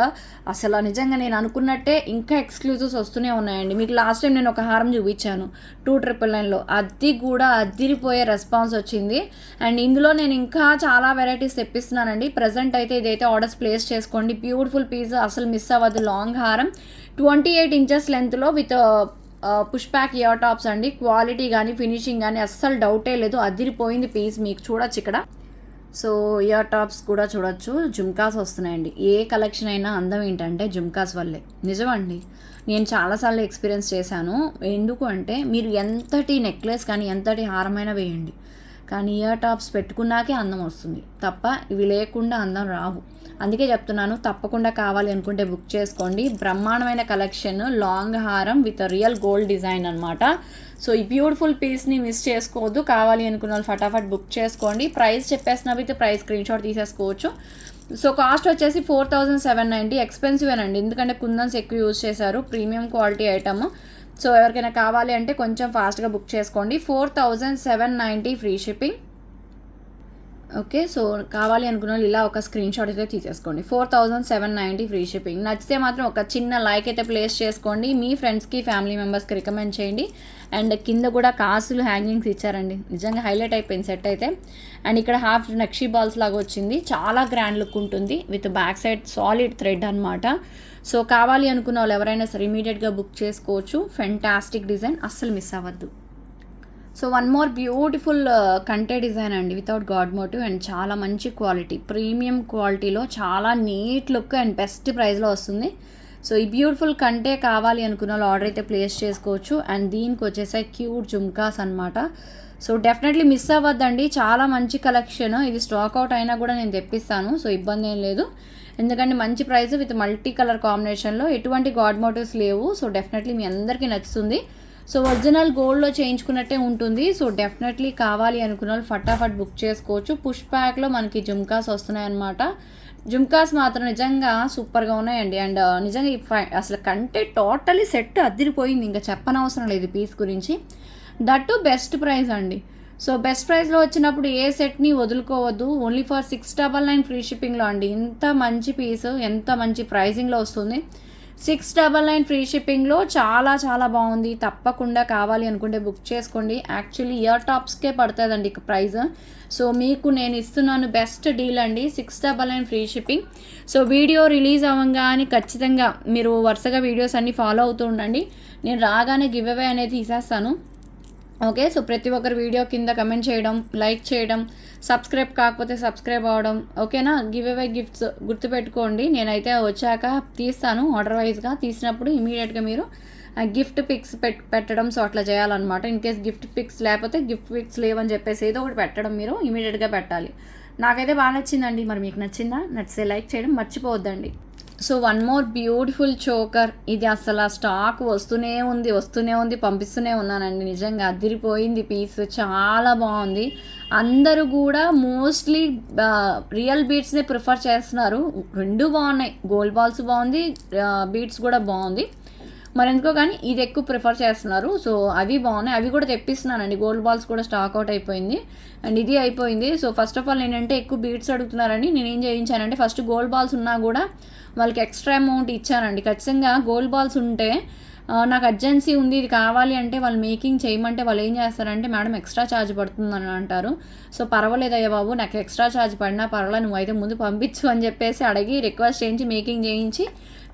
అసలు నిజంగా నేను అనుకున్నట్టే ఇంకా ఎక్స్క్లూజివ్స్ వస్తూనే ఉన్నాయండి. మీకు లాస్ట్ టైం నేను ఒక హారం చూపించాను 299లో, అది కూడా అదిరిపోయే రెస్పాన్స్ వచ్చింది. అండ్ ఇందులో నేను ఇంకా చాలా వెరైటీస్ తెప్పిస్తున్నానండి. ప్రజెంట్ అయితే ఇదైతే ఆర్డర్స్ ప్లేస్ చేసుకోండి, బ్యూటిఫుల్ పీస్, అసలు మిస్ అవ్వదు. లాంగ్ హారం 28 ఇంచెస్ లెంత్లో with push back ear tops అండి. క్వాలిటీ కానీ ఫినిషింగ్ కానీ అస్సలు డౌటే లేదు, అదిరిపోయింది పీస్. మీకు చూడొచ్చు ఇక్కడ, సో ఇయర్ టాప్స్ కూడా చూడొచ్చు. జుమ్కాస్ వస్తున్నాయండి. ఏ కలెక్షన్ అయినా అందం ఏంటంటే జుమ్కాస్ వల్లే, నిజమండి. నేను చాలాసార్లు ఎక్స్పీరియన్స్ చేశాను. ఎందుకు అంటే మీరు ఎంతటి నెక్లెస్ కానీ ఎంతటి హారమైనా వేయండి, కానీ ఇయర్ టాప్స్ పెట్టుకున్నాకే అందం వస్తుంది తప్ప ఇవి లేకుండా అందం రావు. అందుకే చెప్తున్నాను, తప్పకుండా కావాలి అనుకుంటే బుక్ చేసుకోండి. బ్రహ్మాండమైన కలెక్షన్, లాంగ్ హారం విత్ రియల్ గోల్డ్ డిజైన్ అనమాట. సో ఈ బ్యూటిఫుల్ పీస్ని మిస్ చేసుకోవద్దు. కావాలి అనుకున్న వాళ్ళు ఫటాఫట్ బుక్ చేసుకోండి. ప్రైస్ చెప్పేసిన విత్ ప్రైస్ స్క్రీన్ షాట్ తీసేసుకోవచ్చు. సో కాస్ట్ వచ్చేసి 4790. ఎక్స్పెన్సివేనండి, ఎందుకంటే కుందన్స్ ఎక్కువ యూజ్ చేశారు, ప్రీమియం క్వాలిటీ ఐటమ్. సో ఎవరికైనా కావాలి అంటే కొంచెం ఫాస్ట్గా బుక్ చేసుకోండి. 4790 ఫ్రీ షిప్పింగ్. ఓకే, సో కావాలి అనుకున్న వాళ్ళు ఇలా ఒక స్క్రీన్ షాట్ అయితే తీసేసుకోండి. 4790 ఫ్రీ షిప్పింగ్. నచ్చితే మాత్రం ఒక చిన్న లైక్ అయితే ప్లేస్ చేసుకోండి. మీ ఫ్రెండ్స్కి ఫ్యామిలీ మెంబర్స్కి రికమెండ్ చేయండి. అండ్ కింద కూడా కాసులు హ్యాంగింగ్స్ ఇచ్చారండి, నిజంగా హైలైట్ అయిపోయింది సెట్ అయితే. అండ్ ఇక్కడ హాఫ్ నక్షీ బాల్స్ లాగా వచ్చింది, చాలా గ్రాండ్ లుక్ ఉంటుంది with back side solid thread అనమాట. సో కావాలి అనుకున్న వాళ్ళు ఎవరైనా సరే ఇమీడియట్గా బుక్ చేసుకోవచ్చు. ఫెంటాస్టిక్ డిజైన్, అస్సలు మిస్ అవ్వద్దు. సో వన్ మోర్ బ్యూటిఫుల్ కంటే డిజైన్ అండి, వితౌట్ గాడ్ మోటివ్ అండ్ చాలా మంచి క్వాలిటీ, ప్రీమియం క్వాలిటీలో చాలా నీట్ లుక్ అండ్ బెస్ట్ ప్రైస్లో వస్తుంది. సో ఈ బ్యూటిఫుల్ కంటే కావాలి అనుకున్న వాళ్ళు ఆర్డర్ అయితే ప్లేస్ చేసుకోవచ్చు. అండ్ దీనికి వచ్చేసే క్యూట్ జుమ్కాస్ అనమాట. సో డెఫినెట్లీ మిస్ అవ్వద్దండి, చాలా మంచి కలెక్షన్. ఇది స్టాక్ అవుట్ అయినా కూడా నేను తెప్పిస్తాను, సో ఇబ్బంది ఏం లేదు. ఎందుకంటే మంచి ప్రైస్ విత్ మల్టీ కలర్ కాంబినేషన్లో, ఎటువంటి గాడ్ మోటివ్స్ లేవు. సో డెఫినెట్లీ మీ అందరికీ నచ్చుతుంది. సో ఒరిజినల్ గోల్డ్లో చేయించుకున్నట్టే ఉంటుంది. సో డెఫినెట్లీ కావాలి అనుకున్న వాళ్ళు ఫటాఫట్ బుక్ చేసుకోవచ్చు. పుష్ ప్యాక్లో మనకి జుమ్కాస్ వస్తున్నాయన్నమాట. జుమ్కాస్ మాత్రం నిజంగా సూపర్గా ఉన్నాయండి. అండ్ నిజంగా అసలు కంటే టోటలీ సెట్ అదిరిపోయింది, ఇంకా చెప్పనవసరం లేదు పీస్ గురించి. దట్టు బెస్ట్ ప్రైస్ అండి. సో బెస్ట్ ప్రైస్లో వచ్చినప్పుడు ఏ సెట్ని వదులుకోవద్దు. ఓన్లీ ఫర్ 699 ఫ్రీ షిప్పింగ్లో అండి. ఇంత మంచి పీస్, ఎంత మంచి ప్రైజింగ్లో వస్తుంది. 699 ఫ్రీ షిప్పింగ్లో చాలా చాలా బాగుంది. తప్పకుండా కావాలి అనుకుంటే బుక్ చేసుకోండి. యాక్చువల్లీ ఇయర్ టాప్స్కే పడుతుందండి ఇక ప్రైస్. సో మీకు నేను ఇస్తున్నాను బెస్ట్ డీల్ అండి, 699 free shipping. So video release అవ్వగానే ఖచ్చితంగా మీరు వరుసగా వీడియోస్ అన్నీ ఫాలో అవుతూ ఉండండి. నేను రాగానే గివ్ అవే అనేది తీసేస్తాను. ఓకే, సో ప్రతి ఒక్కరు వీడియో కింద కమెంట్ చేయడం, లైక్ చేయడం, సబ్స్క్రైబ్ కాకపోతే సబ్స్క్రైబ్ అవ్వడం, ఓకేనా. గివ్ అవే గిఫ్ట్స్ గుర్తుపెట్టుకోండి. నేనైతే వచ్చాక తీస్తాను, ఆర్డర్ వైజ్గా తీసినప్పుడు ఇమీడియట్గా మీరు గిఫ్ట్ పిక్స్ పెట్టడం. సో అట్లా చేయాలన్నమాట. ఇన్ కేస్ గిఫ్ట్ పిక్స్ లేకపోతే గిఫ్ట్ పిక్స్ లేవని చెప్పేసి ఏదో ఒకటి పెట్టడం మీరు ఇమీడియట్గా పెట్టాలి. నాకైతే బాగా నచ్చిందండి, మరి మీకు నచ్చిందా? నచ్చితే లైక్ చేయడం మర్చిపోవద్దండి. So one more beautiful choker. ఇది అసలు స్టాక్ వస్తూనే ఉంది, పంపిస్తూనే ఉన్నానండి. నిజంగా అదిరిపోయింది పీస్, చాలా బాగుంది. అందరూ కూడా మోస్ట్లీ రియల్ బీడ్స్ని ప్రిఫర్ చేస్తున్నారు. రెండు బాగున్నాయి, గోల్డ్ బాల్స్ బాగుంది, బీడ్స్ కూడా బాగుంది. మరి ఎందుకో కానీ ఇది ఎక్కువ ప్రిఫర్ చేస్తున్నారు. సో అవి బాగున్నాయి, అవి కూడా తెప్పిస్తున్నానండి. గోల్డ్ బాల్స్ కూడా స్టాక్ అవుట్ అయిపోయింది అండ్ ఇది అయిపోయింది. సో ఫస్ట్ ఆఫ్ ఆల్ ఏంటంటే ఎక్కువ బీడ్స్ అడుగుతున్నారని నేను ఏం చేయించానంటే, ఫస్ట్ గోల్డ్ బాల్స్ ఉన్నా కూడా వాళ్ళకి ఎక్స్ట్రా అమౌంట్ ఇచ్చానండి. ఖచ్చితంగా గోల్డ్ బాల్స్ ఉంటే నాకు అర్జెన్సీ ఉంది, ఇది కావాలి అంటే వాళ్ళు మేకింగ్ చేయమంటే వాళ్ళు ఏం చేస్తారంటే, మేడం ఎక్స్ట్రా ఛార్జ్ పడుతుందని అంటారు. సో పర్వాలేదయ్యా బాబు, నాకు ఎక్స్ట్రా ఛార్జ్ పడినా పర్వాలేదు, నువ్వైతే ముందు పంపించు అని చెప్పేసి అడిగి రిక్వెస్ట్ చేయించి మేకింగ్ చేయించి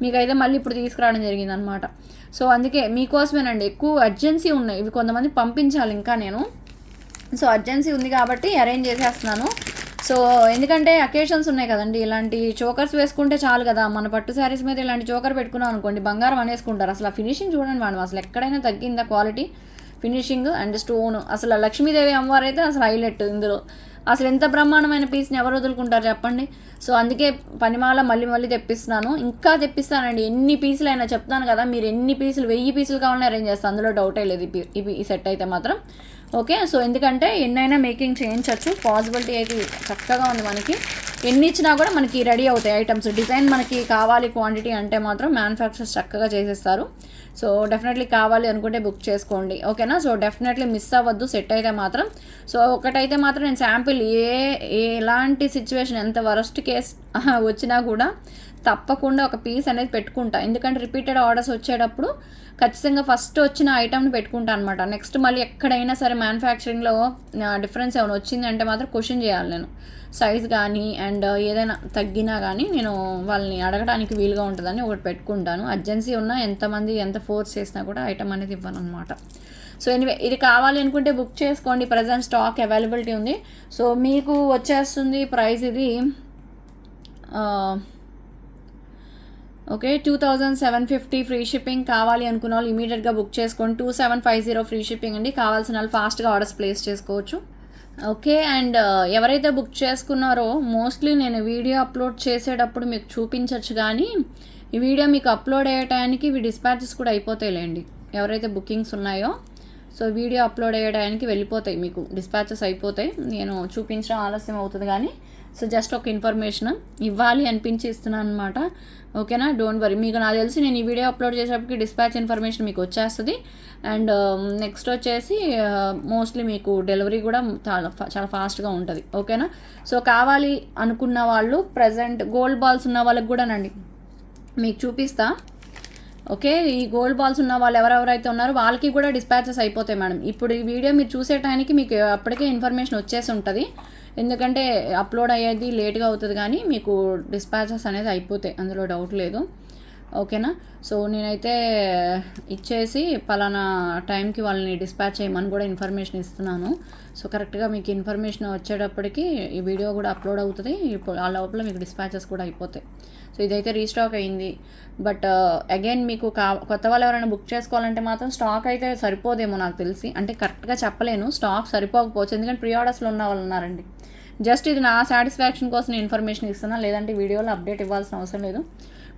మీకైతే మళ్ళీ ఇప్పుడు తీసుకురావడం జరిగిందనమాట. సో అందుకే మీకోసమేనండి, ఎక్కువ అర్జెన్సీ ఉన్నాయి ఇవి, కొంతమంది పంపించాలి ఇంకా నేను. సో అర్జెన్సీ ఉంది కాబట్టి అరేంజ్ చేసేస్తున్నాను. సో ఎందుకంటే అకేషన్స్ ఉన్నాయి కదండి, ఇలాంటి చోకర్స్ వేసుకుంటే చాలు కదా. మన పట్టు శారీస్ మీద ఇలాంటి చోకర్ పెట్టుకున్నాం అనుకోండి, బంగారం అనేసుకుంటారు. అసలు ఆ ఫినిషింగ్ చూడండి మేడం, అసలు ఎక్కడైనా తగ్గిందా క్వాలిటీ, ఫినిషింగ్ అండ్ స్టోన్. అసలు లక్ష్మీదేవి అమ్మవారు అయితే అసలు హైలైట్ ఇందులో. అసలు ఎంత బ్రహ్మాండమైన పీస్ని ఎవరు వదులుకుంటారు చెప్పండి. సో అందుకే పనిమాల మళ్ళీ తెప్పిస్తున్నాను, ఇంకా తెప్పిస్తానండి. ఎన్ని పీసులు అయినా చెప్తాను కదా, మీరు ఎన్ని పీసులు 1000 పీసులు కావాలని అరేంజ్ చేస్తాను, అందులో డౌటే లేదు ఈ సెట్ అయితే మాత్రం. ఓకే, సో ఎందుకంటే ఎన్నైనా మేకింగ్ చేయించవచ్చు, పాసిబిలిటీ అయితే చక్కగా ఉంది. మనకి ఎన్ని ఇచ్చినా కూడా మనకి రెడీ అవుతాయి ఐటమ్స్. డిజైన్ మనకి కావాలి క్వాంటిటీ అంటే మాత్రం మ్యానుఫ్యాక్చర్స్ చక్కగా చేసేస్తారు. సో డెఫినెట్లీ కావాలి అనుకుంటే బుక్ చేసుకోండి, ఓకేనా. సో డెఫినెట్లీ మిస్ అవ్వద్దు సెట్ అయితే మాత్రం. సో ఒకటైతే మాత్రం నేను శాంపిల్ ఎలాంటి సిచ్యువేషన్, ఎంత వరస్ట్ కేస్ వచ్చినా కూడా తప్పకుండా ఒక పీస్ అనేది పెట్టుకుంటా. ఎందుకంటే రిపీటెడ్ ఆర్డర్స్ వచ్చేటప్పుడు ఖచ్చితంగా ఫస్ట్ వచ్చిన ఐటమ్ని పెట్టుకుంటా అనమాట. నెక్స్ట్ మళ్ళీ ఎక్కడైనా సరే మ్యానుఫ్యాక్చరింగ్లో డిఫరెన్స్ ఏమైనా వచ్చిందంటే మాత్రం క్వశ్చన్ చేయాలి నేను, సైజ్ కానీ అండ్ ఏదైనా తగ్గినా కానీ నేను వాళ్ళని అడగడానికి వీలుగా ఉంటుందని ఒకటి పెట్టుకుంటాను. అర్జెన్సీ ఉన్నా ఎంతమంది ఎంత ఫోర్స్ చేసినా కూడా ఐటమ్ అనేది ఇవ్వను అనమాట. సో ఎనివే ఇది కావాలి అనుకుంటే బుక్ చేసుకోండి, ప్రజెంట్ స్టాక్ అవైలబిలిటీ ఉంది. సో మీకు వచ్చేస్తుంది ప్రైస్ ఇది ఓకే 2750 ఫ్రీ షిప్పింగ్. కావాలి అనుకున్న వాళ్ళు ఇమీడియట్గా బుక్ చేసుకోండి. 2750 ఫ్రీ షిప్పింగ్ అండి. కావాల్సిన వాళ్ళు ఫాస్ట్గా ఆర్డర్స్ ప్లేస్ చేసుకోవచ్చు. ఓకే. అండ్ ఎవరైతే బుక్ చేసుకున్నారో మోస్ట్లీ నేను వీడియో అప్లోడ్ చేసేటప్పుడు మీకు చూపించచ్చు కానీ ఈ వీడియో మీకు అప్లోడ్ అయ్యే టైంకి ఇవి డిస్పాచెస్ కూడా అయిపోతాయిలేండి. ఎవరైతే బుకింగ్స్ ఉన్నాయో సో వీడియో అప్లోడ్ అయ్యే టైంకి వెళ్ళిపోతాయి, మీకు డిస్పాచెస్ అయిపోతాయి. నేను చూపించడం ఆలస్యం అవుతుంది కానీ సో జస్ట్ ఒక ఇన్ఫర్మేషన్ ఇవ్వాలి అనిపించి ఇస్తున్నాను అనమాట. ఓకేనా, డోంట్ వరీ. మీకు నాకు తెలిసి నేను ఈ వీడియో అప్లోడ్ చేసేటప్పటికి డిస్పాచ్ ఇన్ఫర్మేషన్ మీకు వచ్చేస్తుంది. అండ్ నెక్స్ట్ వచ్చేసి మోస్ట్లీ మీకు డెలివరీ కూడా చాలా ఫాస్ట్గా ఉంటుంది. ఓకేనా, సో కావాలి అనుకున్న వాళ్ళు ప్రజెంట్ గోల్డ్ బాల్స్ ఉన్న వాళ్ళకి కూడానండి మీకు చూపిస్తా. ఓకే, ఈ గోల్డ్ బాల్స్ ఉన్న వాళ్ళు ఎవరెవరైతే ఉన్నారో వాళ్ళకి కూడా డిస్పాచెస్ అయిపోతాయి మేడం. ఇప్పుడు ఈ వీడియో మీరు చూసే టైంకి మీకు అప్పటికే ఇన్ఫర్మేషన్ వచ్చేసి ఉంటుంది, ఎందుకంటే అప్లోడ్ అయ్యేది లేట్గా అవుతుంది కానీ మీకు డిస్పాచెస్ అనేది అయిపోతాయి, అందులో డౌట్ లేదు. ఓకేనా, సో నేనైతే ఇచ్చేసి పలానా టైంకి వాళ్ళని డిస్పాచ్ చేయమని కూడా ఇన్ఫర్మేషన్ ఇస్తున్నాను. సో కరెక్ట్గా మీకు ఇన్ఫర్మేషన్ వచ్చేటప్పటికి ఈ వీడియో కూడా అప్లోడ్ అవుతుంది, ఆ లోపల మీకు డిస్పాచెస్ కూడా అయిపోతాయి. సో ఇదైతే రీస్టాక్ అయింది. బట్ అగైన్ మీకు కొత్త వాళ్ళు ఎవరైనా బుక్ చేసుకోవాలంటే మాత్రం స్టాక్ అయితే సరిపోదేమో నాకు తెలిసి, అంటే కరెక్ట్గా చెప్పలేను, స్టాక్ సరిపోకపోవచ్చు ఎందుకంటే ప్రీ ఆర్డర్స్లో ఉన్న వాళ్ళు ఉన్నారండి. జస్ట్ ఇది నా సాటిస్ఫాక్షన్ కోసం నేను ఇన్ఫర్మేషన్ ఇస్తున్నా, లేదంటే వీడియోలో అప్డేట్ ఇవ్వాల్సిన అవసరం లేదు.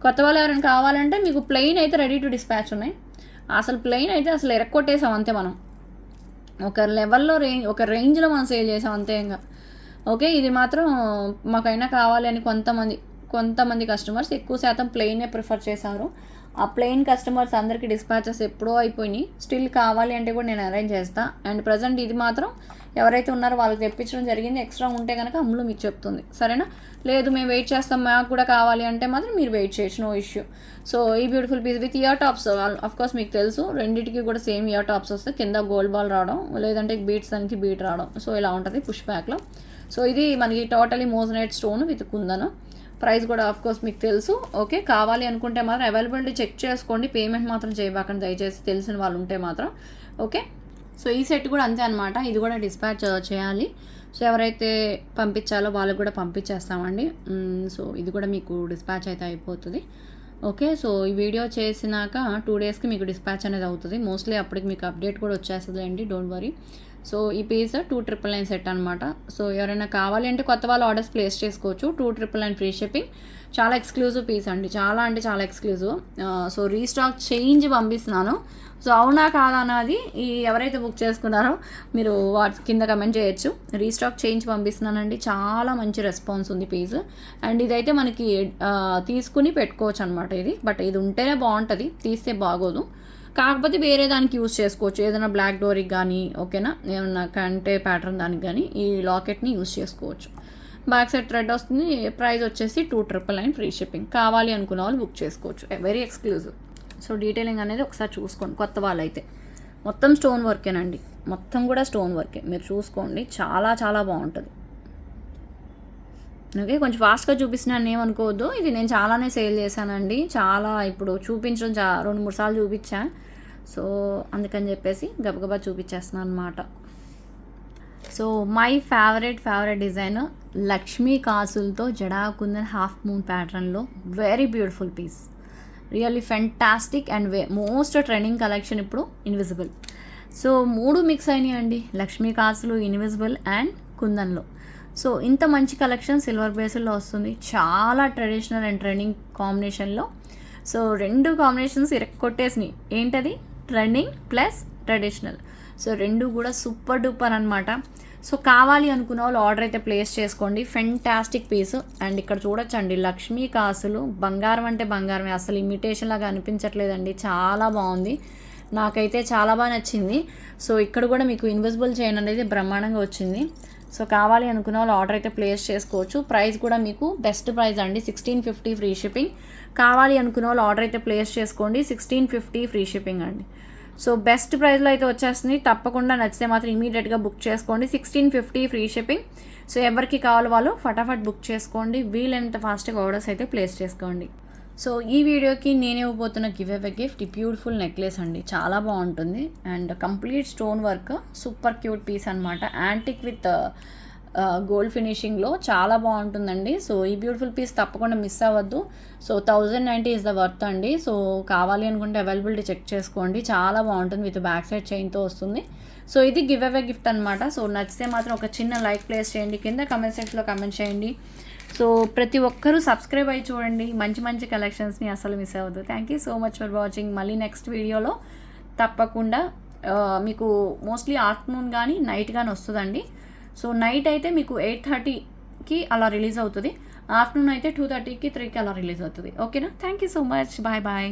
కొత్త వాళ్ళు ఎవరైనా కావాలంటే మీకు ప్లెయిన్ అయితే రెడీ టు డిస్పాచ్ ఉన్నాయి. అసలు ప్లెయిన్ అయితే అసలు ఎరక్కొట్టేసాం అంతే, మనం ఒక లెవెల్లో ఒక రేంజ్లో మనం సేల్ చేసాం అంతే ఇంకా. ఓకే, ఇది మాత్రం మాకైనా కావాలి అని కొంతమంది కస్టమర్స్ ఎక్కువ శాతం ప్లెయినే ప్రిఫర్ చేశారు. ఆ ప్లెయిన్ కస్టమర్స్ అందరికీ డిస్పాచెస్ ఎప్పుడో అయిపోయినాయి. స్టిల్ కావాలి అంటే కూడా నేను అరేంజ్ చేస్తాను. అండ్ ప్రజెంట్ ఇది మాత్రం ఎవరైతే ఉన్నారో వాళ్ళకి తెప్పించడం జరిగింది. ఎక్స్ట్రా ఉంటే కనుక అమ్ములు మీకు చెప్తుంది, సరేనా. లేదు మేము వెయిట్ చేస్తాం, మాకు కూడా కావాలి అంటే మాత్రం మీరు వెయిట్ చేయొచ్చు, నో ఇష్యూ. సో ఈ beautiful piece with ear tops, course మీకు తెలుసు రెండింటికి కూడా సేమ్ ఇయర్ టాప్స్ వస్తాయి, కింద గోల్డ్ బాల్ రావడం, లేదంటే బీట్స్ దానికి బీట్ రావడం. సో ఇలా ఉంటుంది పుష్ బ్యాక్లో. సో ఇది మనకి totally moissanite stone with కుందను. Price కూడా కోర్స్ మీకు తెలుసు. ఓకే, కావాలి అనుకుంటే మాత్రం అవైలబిలిటీ చెక్ చేసుకోండి, పేమెంట్ మాత్రం చేయబాకండి దయచేసి, తెలిసిన వాళ్ళు ఉంటే మాత్రం. ఓకే, సో ఈ సెట్ కూడా అంతే అనమాట, ఇది కూడా డిస్పాచ్ చేయాలి. సో ఎవరైతే పంపించాలో వాళ్ళకు కూడా పంపించేస్తామండి. సో ఇది కూడా మీకు డిస్పాచ్ అయితే అయిపోతుంది. ఓకే, సో ఈ వీడియో చేసినాక 2 డేస్కి మీకు డిస్పాచ్ అనేది అవుతుంది మోస్ట్లీ, అప్పటికి మీకు అప్డేట్ కూడా వచ్చేస్తుంది అండి, డోంట్ వరీ. సో ఈ పీస్ 299 సెట్ అనమాట. సో ఎవరైనా కావాలి అంటే కొత్త వాళ్ళు ఆర్డర్స్ ప్లేస్ చేసుకోవచ్చు. 299 ఫ్రీ షిప్పింగ్, చాలా ఎక్స్క్లూజివ్ పీస్ అండి, చాలా అంటే చాలా ఎక్స్క్లూజివ్. సో రీస్టాక్ చేంజ్ పంపిస్తున్నాను. సో అవునా కాదా అన్నది ఈ ఎవరైతే బుక్ చేసుకున్నారో మీరు కింద కమెంట్ చేయొచ్చు. రీస్టాక్ చేంజ్ పంపిస్తున్నానండి, చాలా మంచి రెస్పాన్స్ ఉంది పీస్. అండ్ ఇదైతే మనకి తీసుకుని పెట్టుకోవచ్చు అనమాట ఇది, బట్ ఇది ఉంటేనే బాగుంటుంది, తీస్తే బాగోదు. కాకపోతే వేరే దానికి యూస్ చేసుకోవచ్చు, ఏదైనా బ్లాక్ డోరీకి కానీ, ఓకేనా, ఏమన్నా కంటే ప్యాటర్న్ దానికి కానీ ఈ లాకెట్ని యూస్ చేసుకోవచ్చు. బ్యాక్ సైడ్ థ్రెడ్ వస్తుంది, ప్రైస్ వచ్చేసి 299 ఫ్రీ షిప్పింగ్. కావాలి అనుకున్న వాళ్ళు బుక్ చేసుకోవచ్చు, వెరీ ఎక్స్క్లూజివ్. సో డీటెయిలింగ్ అనేది ఒకసారి చూసుకోండి, కొత్త వాళ్ళు అయితే మొత్తం స్టోన్ వర్కేనండి, మొత్తం కూడా స్టోన్ వర్కే, మీరు చూసుకోండి, చాలా చాలా బాగుంటుంది. ఓకే, కొంచెం ఫాస్ట్గా చూపిస్తున్నాను ఏమనుకోవద్దు, ఇది నేను చాలానే సేల్ చేశానండి, చాలా ఇప్పుడు చూపించడం 2-3 సార్లు చూపించా. సో అందుకని చెప్పేసి గబగబా చూపించేస్తున్నాను అనమాట. So my favourite design Lakshmi కాసులతో జడాకుందన్ హాఫ్ మూన్ ప్యాటర్న్లో very beautiful piece, really fantastic and most trending collection ఇప్పుడు ఇన్విజిబుల్. సో 3 మిక్స్ అయినాయి అండి, లక్ష్మీ కాసులు, ఇన్విజిబుల్ అండ్ కుందన్లో. సో ఇంత మంచి కలెక్షన్ సిల్వర్ బేస్లో వస్తుంది, చాలా ట్రెడిషనల్ అండ్ ట్రెండింగ్ కాంబినేషన్లో. సో 2 కాంబినేషన్స్ కొట్టేసినాయి, ఏంటది ట్రెండింగ్ ప్లస్ ట్రెడిషనల్. సో 2 కూడా సూపర్ డూపర్ అనమాట. సో కావాలి అనుకున్న వాళ్ళు ఆర్డర్ అయితే ప్లేస్ చేసుకోండి, ఫెంటాస్టిక్ పీస్. అండ్ ఇక్కడ చూడొచ్చండి లక్ష్మీ కాసులు, బంగారం అంటే బంగారమే, అసలు ఇమిటేషన్ లాగా అనిపించట్లేదండి, చాలా బాగుంది, నాకైతే చాలా బాగా నచ్చింది. సో ఇక్కడ కూడా మీకు ఇన్విజిబుల్ చైన్ అనేది బ్రహ్మాండంగా వచ్చింది. సో కావాలి అనుకున్న వాళ్ళు ఆర్డర్ అయితే ప్లేస్ చేసుకోవచ్చు. ప్రైస్ కూడా మీకు బెస్ట్ ప్రైస్ అండి, 1650 ఫ్రీ షిప్పింగ్. కావాలి అనుకున్న వాళ్ళు ఆర్డర్ అయితే ప్లేస్ చేసుకోండి, 1650 ఫ్రీ షిప్పింగ్ అండి. సో బెస్ట్ ప్రైస్లో అయితే వచ్చేస్తుంది, తప్పకుండా నచ్చితే మాత్రం ఇమీడియట్గా బుక్ చేసుకోండి, 1650 ఫ్రీ షిప్పింగ్. సో ఎవరికి కావాలి వాళ్ళు ఫటాఫట్ బుక్ చేసుకోండి, వీలైనంత ఫాస్ట్గా ఆర్డర్స్ అయితే ప్లేస్ చేసుకోండి. సో ఈ వీడియోకి నేను ఇవ్వబోతున్న గివ్ అవే గిఫ్ట్ ఈ బ్యూటిఫుల్ నెక్లెస్ అండి, చాలా బాగుంటుంది and complete stone work, super cute piece అనమాట, యాంటిక్ విత్ గోల్డ్ ఫినిషింగ్లో చాలా బాగుంటుందండి. సో ఈ బ్యూటిఫుల్ పీస్ తప్పకుండా మిస్ అవ్వద్దు. సో 1090 ఇస్ ద వర్త్ అండి. సో కావాలి అనుకుంటే అవైలబిలిటీ చెక్ చేసుకోండి, చాలా బాగుంటుంది, విత్ బ్యాక్ సైడ్ చైన్తో వస్తుంది. సో ఇది గివ్ అవే గిఫ్ట్ అనమాట. సో నచ్చితే మాత్రం ఒక చిన్న లైక్ ప్లేస్ చేయండి, కింద కమెంట్ సెక్షన్లో కమెంట్ చేయండి. సో ప్రతి ఒక్కరూ సబ్స్క్రైబ్ అయ్యి చూడండి, మంచి మంచి కలెక్షన్స్ని అసలు మిస్ అవ్వద్దు. Thank you so much for watching. మళ్ళీ నెక్స్ట్ వీడియోలో తప్పకుండా మీకు మోస్ట్లీ ఆఫ్టర్నూన్ కానీ నైట్ కానీ వస్తుందండి. సో నైట్ అయితే మీకు 8:30కి అలా రిలీజ్ అవుతుంది, ఆఫ్టర్నూన్ అయితే 2:30కి 3కి అలా రిలీజ్ అవుతుంది. ఓకేనా? Thank you so much. Bye bye.